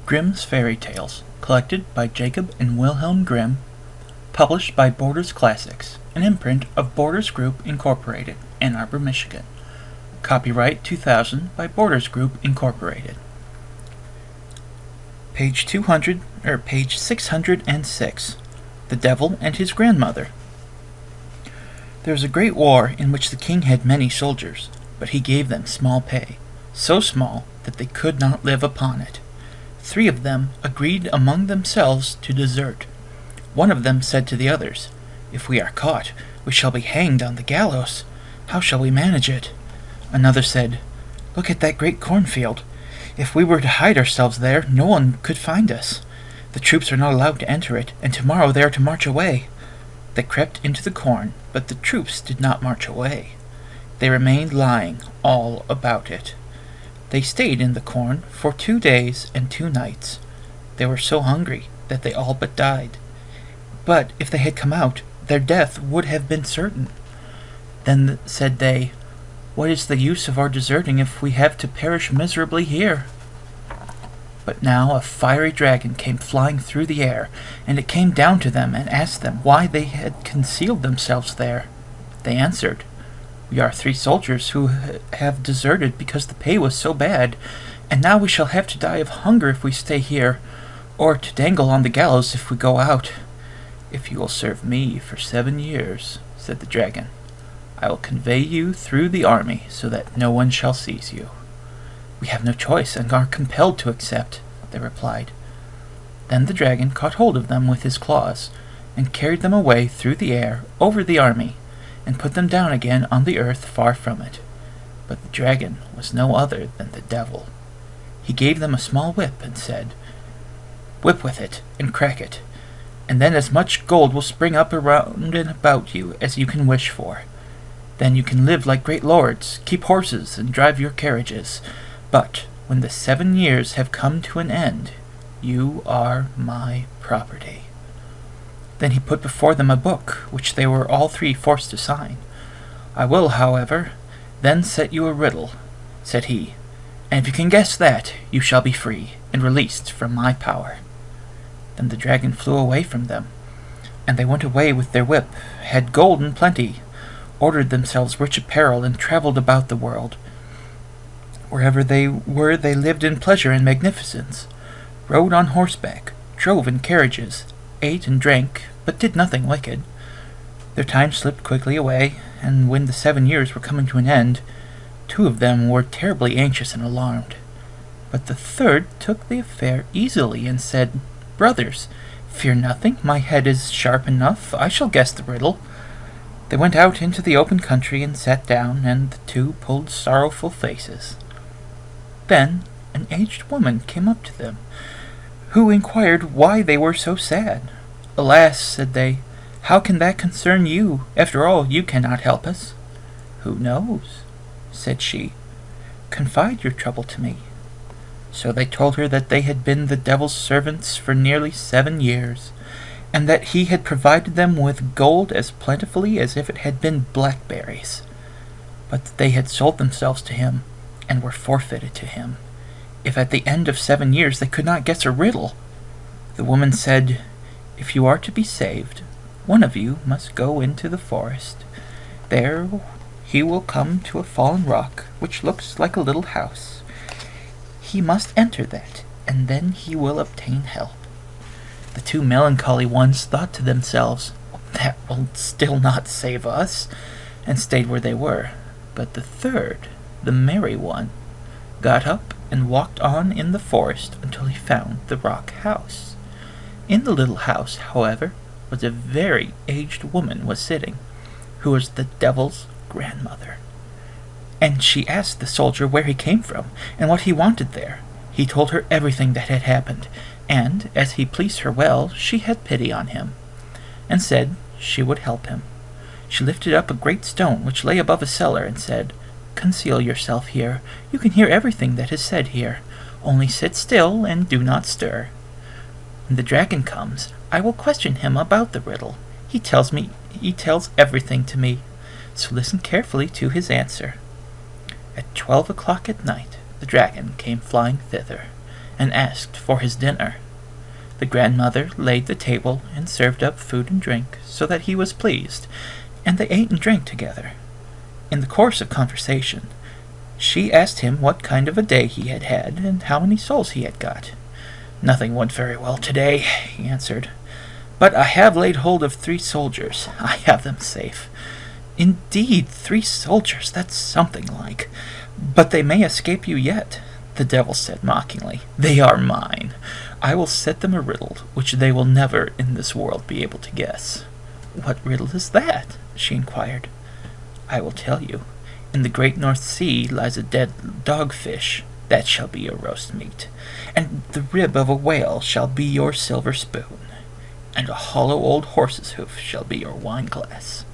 Grimm's Fairy Tales, collected by Jacob and Wilhelm Grimm, published by Borders Classics, an imprint of Borders Group Incorporated, Ann Arbor, Michigan. Copyright 2000 by Borders Group Incorporated. Page 606. The Devil and His Grandmother. There was a great war in which the king had many soldiers, but he gave them small pay, so small that they could not live upon it. 3 of them agreed among themselves to desert. One of them said to the others, "If we are caught, we shall be hanged on the gallows. How shall we manage it?" Another said, "Look at that great cornfield. If we were to hide ourselves there, no one could find us. The troops are not allowed to enter it, and tomorrow they are to march away." They crept into the corn, but the troops did not march away. They remained lying all about it. They stayed in the corn for 2 days and 2 nights. They were so hungry that they all but died. But if they had come out, their death would have been certain. Then said they, "What is the use of our deserting if we have to perish miserably here?" But now a fiery dragon came flying through the air, and it came down to them and asked them why they had concealed themselves there. They answered, "We are 3 soldiers who have deserted because the pay was so bad, and now we shall have to die of hunger if we stay here, or to dangle on the gallows if we go out." "If you will serve me for 7 years," said the dragon, "I will convey you through the army so that no one shall seize you." "We have no choice and are compelled to accept," they replied. Then the dragon caught hold of them with his claws, and carried them away through the air over the army, and put them down again on the earth far from it. But the dragon was no other than the devil. He gave them a small whip and said, "Whip with it and crack it, and then as much gold will spring up around and about you as you can wish for. Then you can live like great lords, keep horses, and drive your carriages. But when the 7 years have come to an end, you are my property." Then he put before them a book, which they were all 3 forced to sign. "I will, however, then set you a riddle," said he, "and if you can guess that, you shall be free, and released from my power." Then the dragon flew away from them, and they went away with their whip, had gold in plenty, ordered themselves rich apparel, and traveled about the world. Wherever they were, they lived in pleasure and magnificence, rode on horseback, drove in carriages, ate and drank, but did nothing wicked. Their time slipped quickly away, and when the 7 years were coming to an end, 2 of them were terribly anxious and alarmed. But the 3rd took the affair easily and said, "Brothers, fear nothing, my head is sharp enough, I shall guess the riddle." They went out into the open country and sat down, and the 2 pulled sorrowful faces. Then an aged woman came up to them, who inquired why they were so sad. "Alas," said they, "how can that concern you? After all, you cannot help us." "Who knows?" said she. "Confide your trouble to me." So they told her that they had been the devil's servants for nearly 7 years, and that he had provided them with gold as plentifully as if it had been blackberries, but that they had sold themselves to him, and were forfeited to him, if at the end of 7 years they could not guess a riddle. The woman said, "If you are to be saved, one of you must go into the forest. There he will come to a fallen rock, which looks like a little house. He must enter that, and then he will obtain help." The 2 melancholy ones thought to themselves, "That will still not save us," and stayed where they were. But the 3rd, the merry one, got up and walked on in the forest until he found the rock house. In the little house, however, was a very aged woman was sitting, who was the devil's grandmother. And she asked the soldier where he came from, and what he wanted there. He told her everything that had happened, and, as he pleased her well, she had pity on him, and said she would help him. She lifted up a great stone which lay above a cellar, and said, "Conceal yourself here. You can hear everything that is said here. Only sit still and do not stir. When the dragon comes, I will question him about the riddle. He tells everything to me, so listen carefully to his answer." At 12 o'clock at night the dragon came flying thither, and asked for his dinner. The grandmother laid the table and served up food and drink, so that he was pleased, and they ate and drank together. In the course of conversation, she asked him what kind of a day he had had, and how many souls he had got. "Nothing went very well today," he answered, "but I have laid hold of 3 soldiers. I have them safe." "Indeed, 3 soldiers, that's something like. But they may escape you yet," the devil said mockingly. "They are mine. I will set them a riddle which they will never in this world be able to guess." "What riddle is that?" she inquired. "I will tell you. In the great North Sea lies a dead dogfish. That shall be your roast meat. And the rib of a whale shall be your silver spoon. And a hollow old horse's hoof shall be your wine-glass."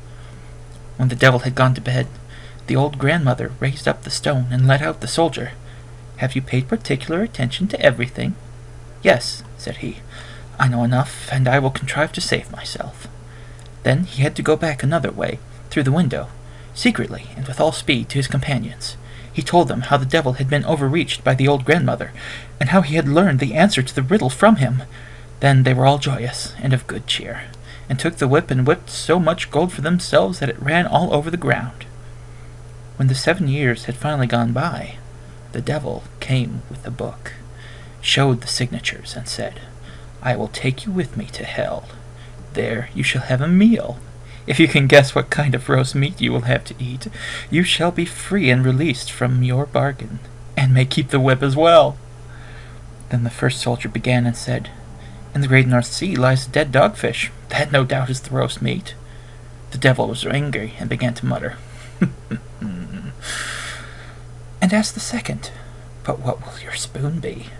When the devil had gone to bed, the old grandmother raised up the stone and let out the soldier. "Have you paid particular attention to everything?" "Yes," said he. "I know enough, and I will contrive to save myself." Then he had to go back another way, through the window, secretly and with all speed, to his companions. He told them how the devil had been overreached by the old grandmother, and how he had learned the answer to the riddle from him. Then they were all joyous and of good cheer, and took the whip and whipped so much gold for themselves that it ran all over the ground. When the 7 years had finally gone by, the devil came with the book, showed the signatures, and said, "I will take you with me to hell. There you shall have a meal. If you can guess what kind of roast meat you will have to eat, you shall be free and released from your bargain, and may keep the whip as well." Then the first soldier began and said, "In the great North Sea lies a dead dogfish. That no doubt is the roast meat." The devil was angry and began to mutter, and asked the second, "But what will your spoon be?"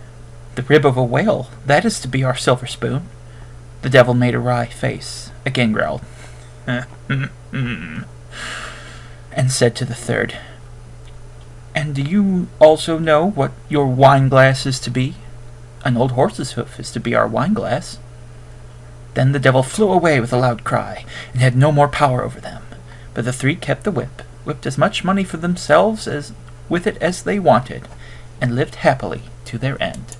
"The rib of a whale. That is to be our silver spoon." The devil made a wry face, again growled, and said to the third, "And do you also know what your wine-glass is to be?" "An old horse's hoof is to be our wine-glass." Then the devil flew away with a loud cry, and had no more power over them. But the 3 kept the whip, whipped as much money for themselves with it as they wanted, and lived happily to their end.